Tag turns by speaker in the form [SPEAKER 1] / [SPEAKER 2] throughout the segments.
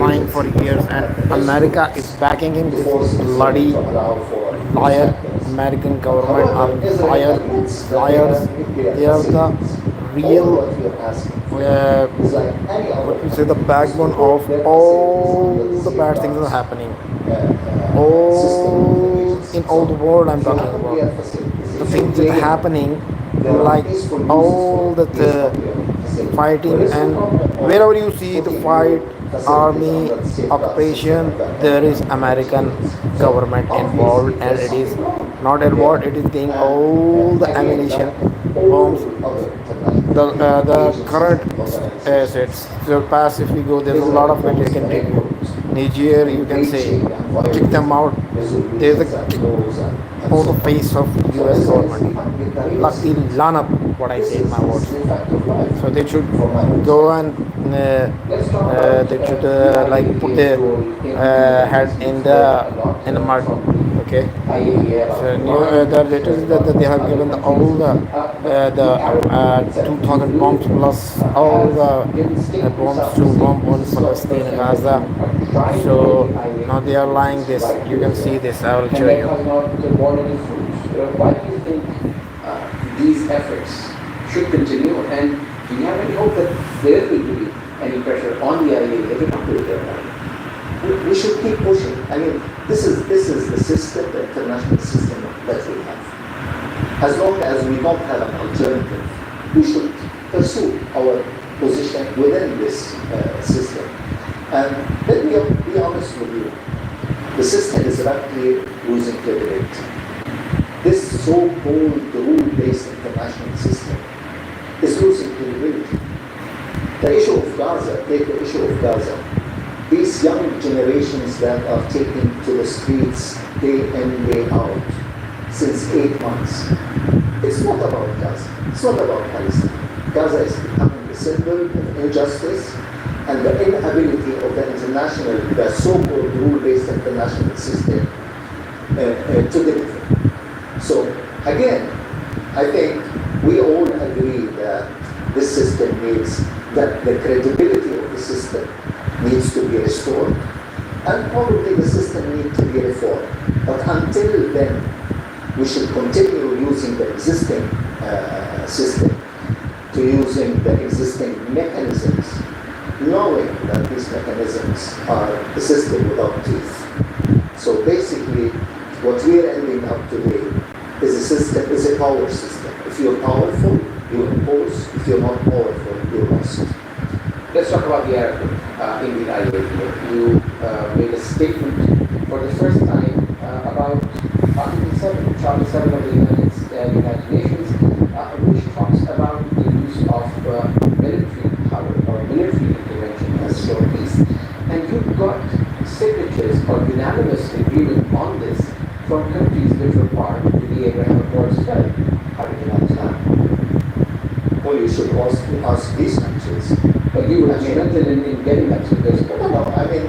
[SPEAKER 1] trying for years, and America is backing him. This bloody liar American government are liars. They are the real, what we say, the backbone of all the bad things that are happening. All in all the world, I'm talking about the things that are happening, like all that fighting, and wherever you see the fight, army, occupation, there is American government involved, and it is not involved. It is getting all the ammunition, bombs, the current assets. So past, if we go, there's a lot of it I can tell you. Niger, you can say, kick them out. There's a kick on the face of US government. Lucky lanat, what I say in my words. So they should go and they should like put their head in the mud. Okay. So the latest that they have given all the 2,000 bombs plus all the bombs to bomb on Palestine, Gaza. So now they are lying this. You can see this. I will show you.
[SPEAKER 2] Why do you think these efforts should continue, and do you have any hope that there will be any pressure on the IAEA to come to their line?
[SPEAKER 3] We should keep pushing. I mean, this is the system, the international system that we have. As long as we don't have an alternative, we should pursue our position within this system. And let me be honest with you. The system is rapidly losing credibility. This so-called rule-based international system is losing credibility. The issue of Gaza, take the issue of Gaza. These young generations that are taken to the streets day in, day out, since 8 months. It's not about Gaza. It's not about Palestine. Gaza is becoming a symbol of injustice and the inability of the so-called rule-based international system to deliver. So again, I think we all agree that this system needs, that the credibility of the system needs to be restored, and probably the system needs to be reformed. But until then, we should continue using the existing system, to using the existing mechanisms, knowing that these mechanisms are a system without teeth. So basically, what we are ending up today is a system, is a power system. If you're powerful, you impose. If you're not powerful, you're lost.
[SPEAKER 2] Let's talk about the Arab Group in the IAEA. You made a statement for the first time about Article 7, Charter 7 of the United Nations, which talks about the use of military power or military intervention as for peace. And you've got signatures or unanimous agreement on this from countries which were part of the Abraham Accords as well. How do you understand?
[SPEAKER 3] Well, you should ask these countries.
[SPEAKER 2] But you would strengthen in getting that to this.
[SPEAKER 3] No. I mean,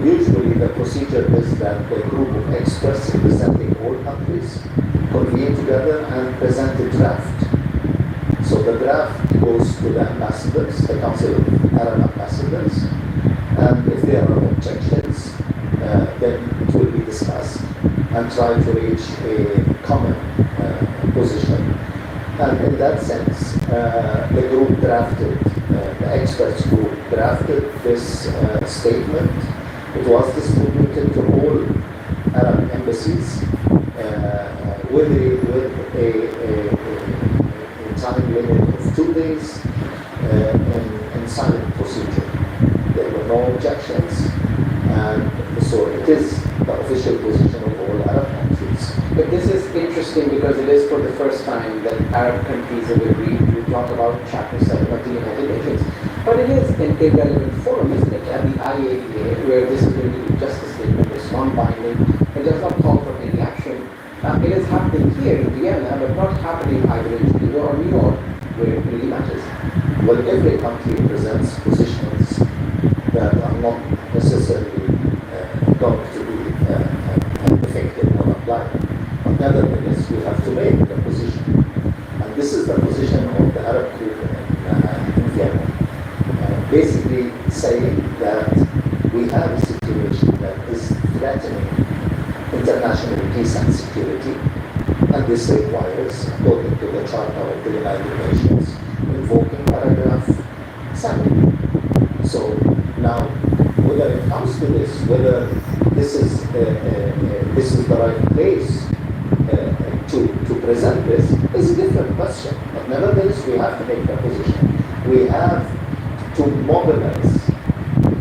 [SPEAKER 3] usually the procedure is that a group of experts representing all countries convene together and present a draft. So the draft goes to the ambassadors, the Council of Arab Ambassadors, and if there are objections, then it will be discussed and try to reach a common position. And in that sense, the group drafted, the experts group drafted this statement. It was distributed to all Arab embassies with a time limit of 2 days in silent procedure. There were no objections, and so it is the official position of all Arab countries.
[SPEAKER 2] But this is interesting because it is for the first time that Arab countries have agreed to talk about Chapter 7 of the United Nations. But it is an irrelevant forum, isn't it? At the IAEA, where this is going to be just a statement, it's non-binding, it does not call for any action. It is happening here in Vienna, but not happening either in Geneva or New York, where it really matters.
[SPEAKER 3] Well, every country presents positions that are not necessarily going to be effective or applied. But nevertheless, we have to make the position. And this is the position of the Arab group in Vienna. Basically saying that threatening international peace and security, and this requires, according to the Charter of the United Nations, invoking paragraph 7. So now, whether it comes to this, whether this is the right place to present this, is a different question. But nevertheless, we have to make a position. We have to mobilize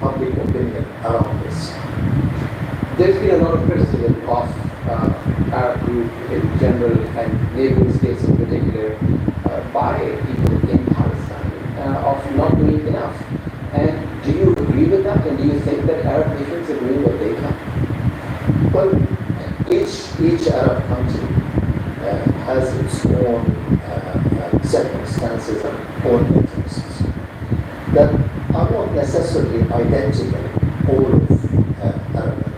[SPEAKER 3] public opinion around this.
[SPEAKER 2] There's been a lot of criticism of Arab group in general and neighboring states in particular by people in Palestine of not doing enough. And do you agree with that? And do you think that Arab nations are doing what they can?
[SPEAKER 3] Well, each Arab country has its own circumstances and own interests that are not necessarily identical all of Arab interests.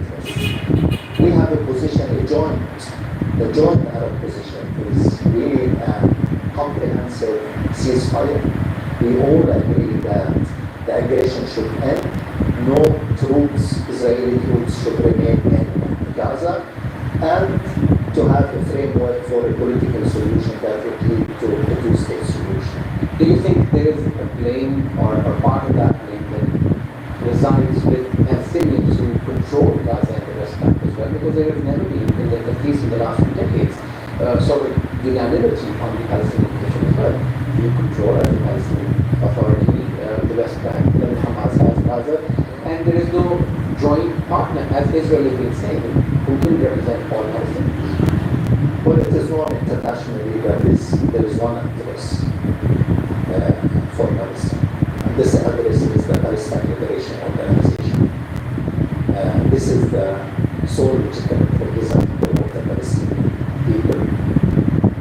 [SPEAKER 3] We have a position, the joint Arab position is really a comprehensive ceasefire. We all agree that the aggression should end. No troops, Israeli troops, should remain in Gaza, and to have a framework for a political solution that would lead to a two-state solution.
[SPEAKER 2] Do you think there is a blame or part of that blame that resides with Palestinians who control Gaza and the West Bank as well? Because there has never been, at least in the last few decades, sort of unanimity on the Palestinian question as well. You control as the Palestinian Authority the West Bank, then Hamas has Gaza, and there is no joint partner, as Israel has been saying, who can represent all Palestinians.
[SPEAKER 3] Well, it is known internationally that there is one address for Palestine, and this address is the Palestine Liberation Organization. This is the sole legitimate representative of the Palestinian people.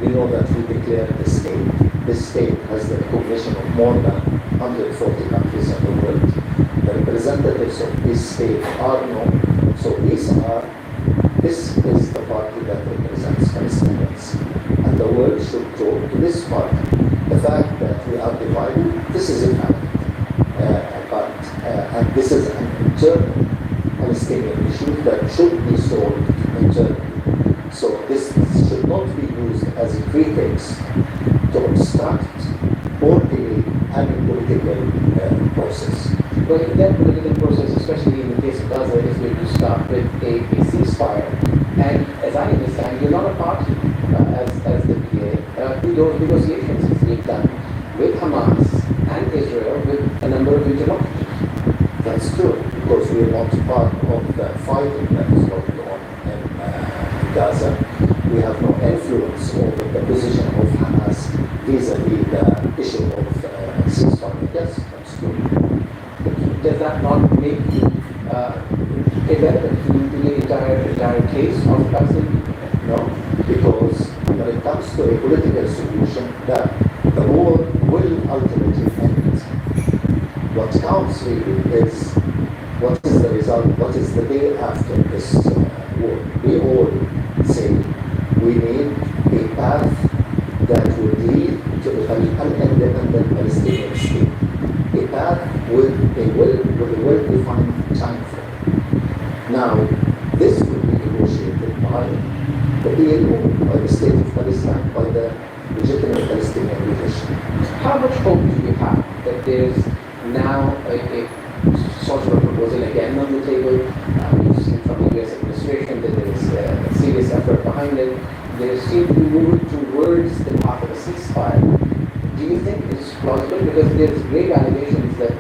[SPEAKER 3] We know that we declared the state. This state has the recognition of more than 140 countries in the world. The representatives of this state are known. So this is the party that represents Palestinians. And the world should go to this party. The fact that we are divided, this is a fact. And this is an internal Palestinian issue that should be solved internally. So this should not be used as a pretext to obstruct or delay any political process.
[SPEAKER 2] But in that political process, especially in the case of Gaza, is going to start with a ceasefire. And as I understand, you're not a party as the PA to those negotiations. It's being done with Hamas and Israel with a number of interlocutors.
[SPEAKER 3] That's true, because we are not part of the fighting that is going on in Gaza. We have no influence over the position of Hamas vis-a-vis the issue of ceasefire. Yes, that's true.
[SPEAKER 2] Does that not make you irrelevant to the entire case of Palestine?
[SPEAKER 3] No, because when it comes to a political solution, the war will ultimately end. What counts really is what is the result, what is the day after this war. We all say we need a path that would lead to an independent Palestinian state. A path with a well-defined time frame. Now, this will be negotiated by the PLO, by the state of Palestine, by the legitimate Palestinian leadership.
[SPEAKER 2] How much hope do you have that there is now a sort of a proposal again on the table? We've seen from the US administration that there is a serious effort behind it. They seem to be moving towards the path of a ceasefire. Do you think it's plausible? Because there's grave allegations that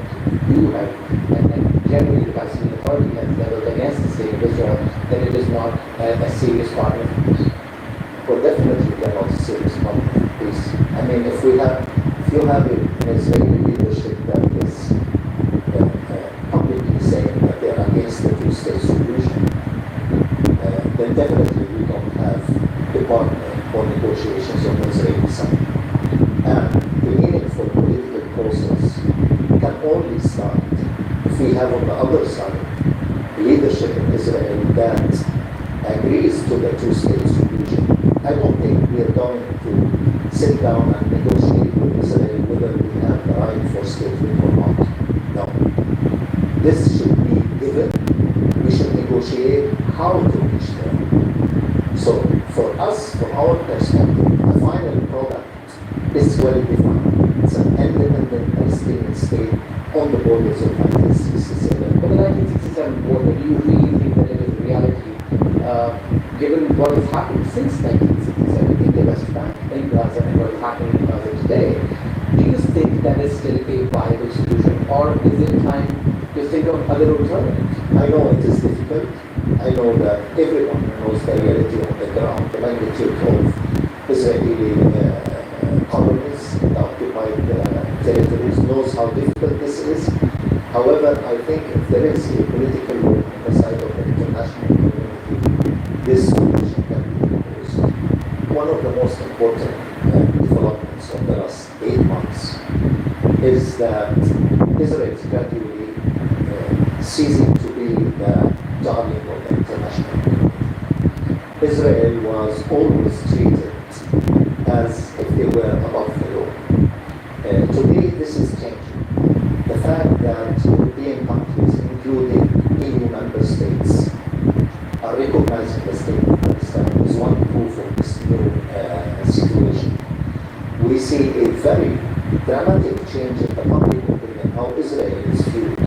[SPEAKER 2] you have, and generally the Palestinian Authority has leveled against the state of Israel, that it is not a serious partner for peace.
[SPEAKER 3] Well, definitely they are not a serious partner for peace. I mean, if you have an Israeli leadership that is publicly saying that they are against the two-state solution, then definitely we don't have a partner for negotiations on the Israeli side. And the meaningful political process can only start if we have on the other side leadership in Israel that agrees to the two-state solution. I don't think we are going to sit down and negotiate with Israel whether we have the right for statehood or not. No. This should be given. We should negotiate how to reach there. So for us, from our perspective, the final product is well defined. It's an independent Palestinian state on the borders of 1967.
[SPEAKER 2] But the 1967 border, do you really think that it is a reality, given what has happened since 1967 in the West Bank, in Gaza, and what is happening in Gaza today? Do you think that is still a viable solution, or is it time to think of other alternatives?
[SPEAKER 3] I know it is difficult. I know that everyone knows the reality on the ground, the magnitude of Israeli colonies, the occupied territories, knows how difficult this is. However, I think if there is a political will on the side of the international community, this solution can be proposed. One of the most important developments of the last 8 months is that Israel is gradually ceasing to be the darling of the international community. Israel was always treated as if they were above the law. Today, this is changing. The fact that European countries, including EU member states, are recognizing the state of Palestine is one proof of this new situation. We see a very dramatic change in the public opinion, how Israel is viewed.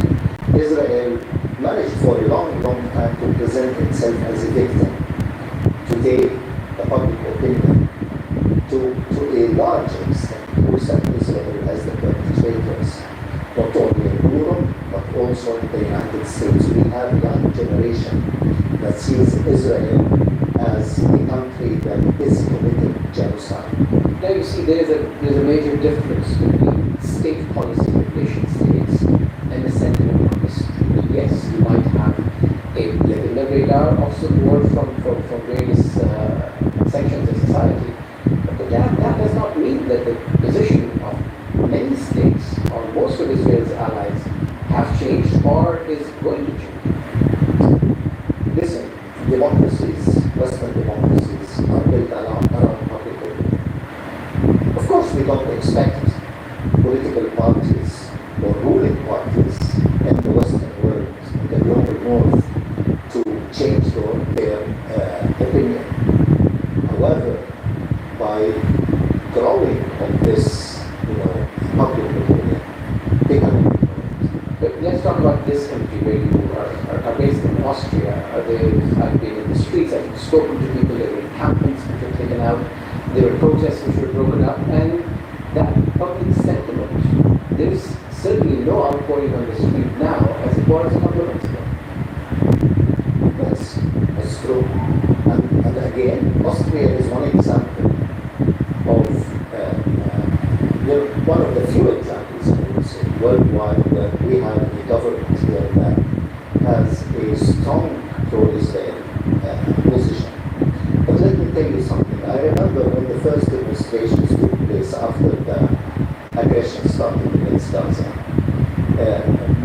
[SPEAKER 3] Israel managed for a long, long time to present itself as a victim. Today, the public opinion, to a large extent, looks at Israel as the perpetrators, not only in Europe, but also in the United States. We have a young generation that sees Israel as a country that is committing genocide.
[SPEAKER 2] Now you see there's a major difference between state policy of nation states and the sentiment on the street. Yes, you might have a blip in the radar of support from various sections of society, but that does not mean that the position of many states or most of Israel's allies have changed or is going to change.
[SPEAKER 3] Listen, democracies, Western democracies, are built around public opinion. Of course, we don't expect political parties or ruling parties in the Western world, in the global North, to change their opinion. However, by growing of this, public opinion, they can.
[SPEAKER 2] But let's talk about this country where you are based in Austria. I've been in the streets, I've spoken to people, there were encampments which were taken out, there were protests which were broken up, and that public sentiment, there is certainly no outpouring on the street now as it was a couple of months ago.
[SPEAKER 3] That's true. And again, Austria is one example of, one of the few examples, I would say, worldwide, where we have a government here that has a strong pro-Israel position. But let me tell you something. I remember when the first demonstrations took place after the aggression started against Gaza.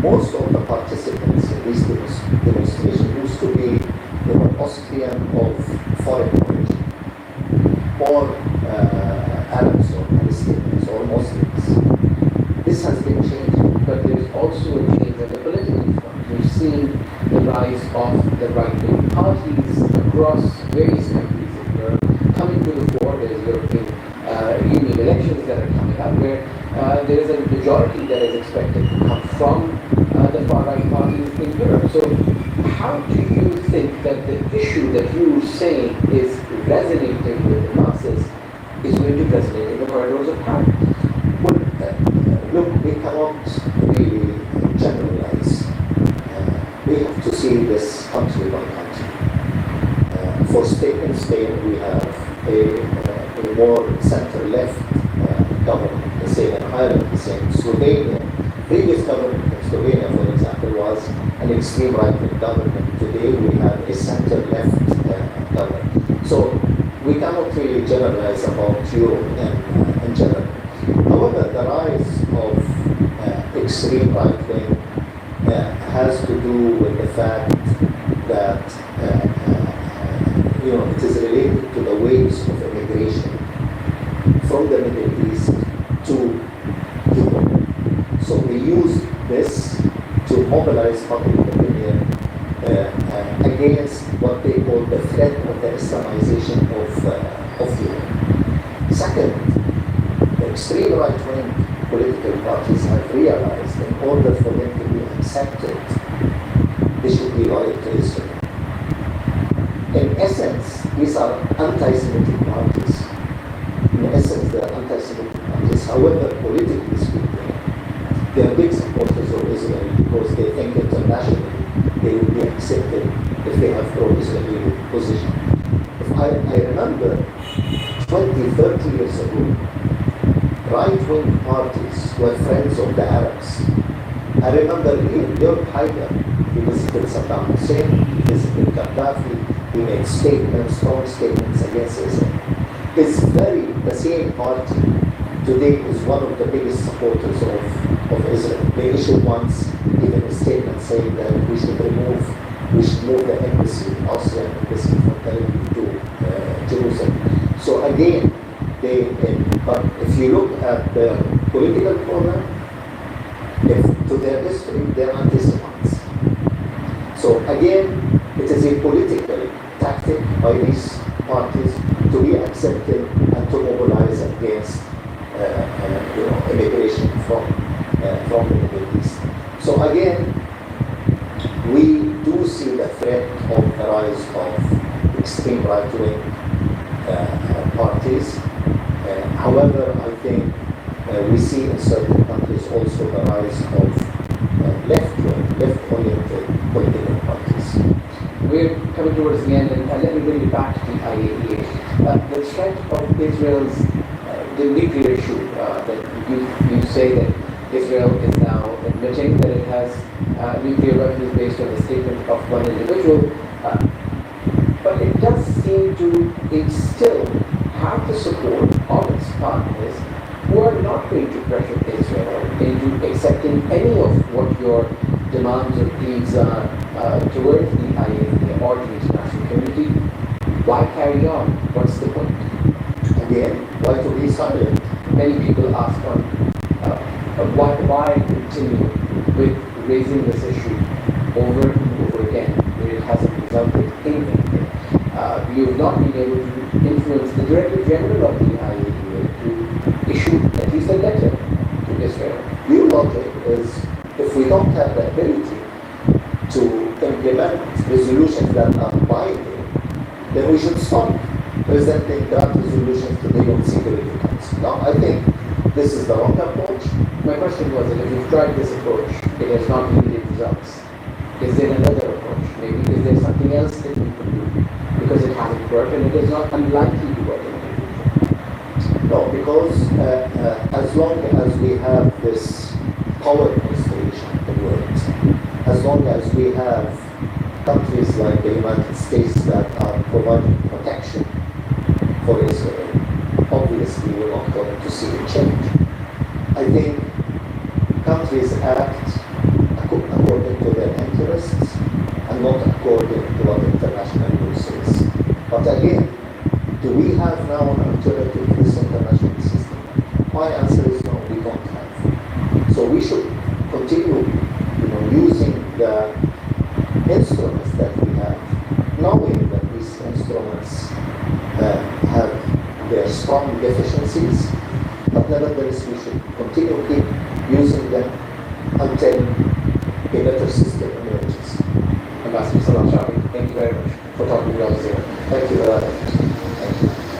[SPEAKER 3] Most of the participants in these demonstrations used to be Austrian of foreign origin, or Arabs or Palestinians or Muslims. This has been changing,
[SPEAKER 2] but there's also a change in the political front. We've seen the rise of the right-wing parties across various countries in Europe coming to the fore. There's European Union elections that are coming up where there is a majority that is expected to come from the far-right parties in Europe. So how do you think that the issue that you're saying is resonating with the masses is going to resonate in the corridors of power?
[SPEAKER 3] Well, look, we cannot really generalize. We have to see this country by country. In Spain, we have a more center-left government, the same in Ireland, the same in Slovenia. Previous government in Slovenia, for example, was an extreme right-wing government. Today, we have a center-left government. So we cannot really generalize about Europe in general. However, the rise of extreme right wing has to do with the fact that it is related to the waves of immigration from the Middle East to Europe. So we use this to mobilize public opinion against what the threat of the Islamization of Europe. Second, the extreme right-wing political parties have realized in order for them to be accepted, they should be loyal to Israel. In essence, these are anti-Semitic parties. In essence, they are anti-Semitic parties. However, politically speaking, they are big supporters of Israel because they think internationally they will be accepted if they have pro-Israeli position. If I remember 20, 30 years ago, right-wing parties were friends of the Arabs. I remember even Jörg Haider, he visited Saddam Hussein, he visited Gaddafi, he made statements, strong statements against Israel. It's the same party today is one of the biggest supporters of Israel. They issued once even a statement saying that we should move the embassy, Austrian embassy from Tel Aviv to Jerusalem. So again, but if you look at the political program, to their history, they're anti-Semites. So again, it is a political tactic by these parties to be accepted and to mobilize against immigration from the Middle East. So again, we do see the threat of the rise of extreme right-wing parties. However, I think we see in certain countries also the rise of left-oriented political parties.
[SPEAKER 2] We're coming towards the end, and let me bring you back to the IAEA. The threat of Israel's the nuclear issue, that you say that Israel is now admitting that it has nuclear weapons based on the statement of one individual, but it does seem to still have the support of its partners who are not going to pressure Israel into accepting any of what your demands or pleas are towards the IAEA or the international community. Why carry on? What's the point?
[SPEAKER 3] Again, why to be silent?
[SPEAKER 2] Many people ask on why continue with raising this issue over and over again when it hasn't resulted in anything. You've not been able to influence the Director General of the IAEA to issue at least a letter to Israel.
[SPEAKER 3] Your logic is if we don't have the ability to implement resolutions that are binding, then we should stop presenting draft resolutions to the UN Security Council. Now, I think this is the wrong approach.
[SPEAKER 2] My question was that if you've tried this approach, it has not yielded results. Is there another approach? Maybe is there something else that we could do? Because it hasn't worked and it is not unlikely to work in the future.
[SPEAKER 3] No, because as long as we have this power constellation in the world, as long as we have countries like the United States that are providing protection for Israel, obviously we're not going to see a change. I think countries act according to their interests and not according to what international law says. But again, do we have now an alternative to this international system? My answer is no, we don't have. So we should continue using the instruments that we have, knowing that these instruments have their strong deficiencies, but nevertheless we should continue keep using them until a better system emerges.
[SPEAKER 2] Ambassador Salam Shafi, thank you very much for talking to us here.
[SPEAKER 3] Thank you.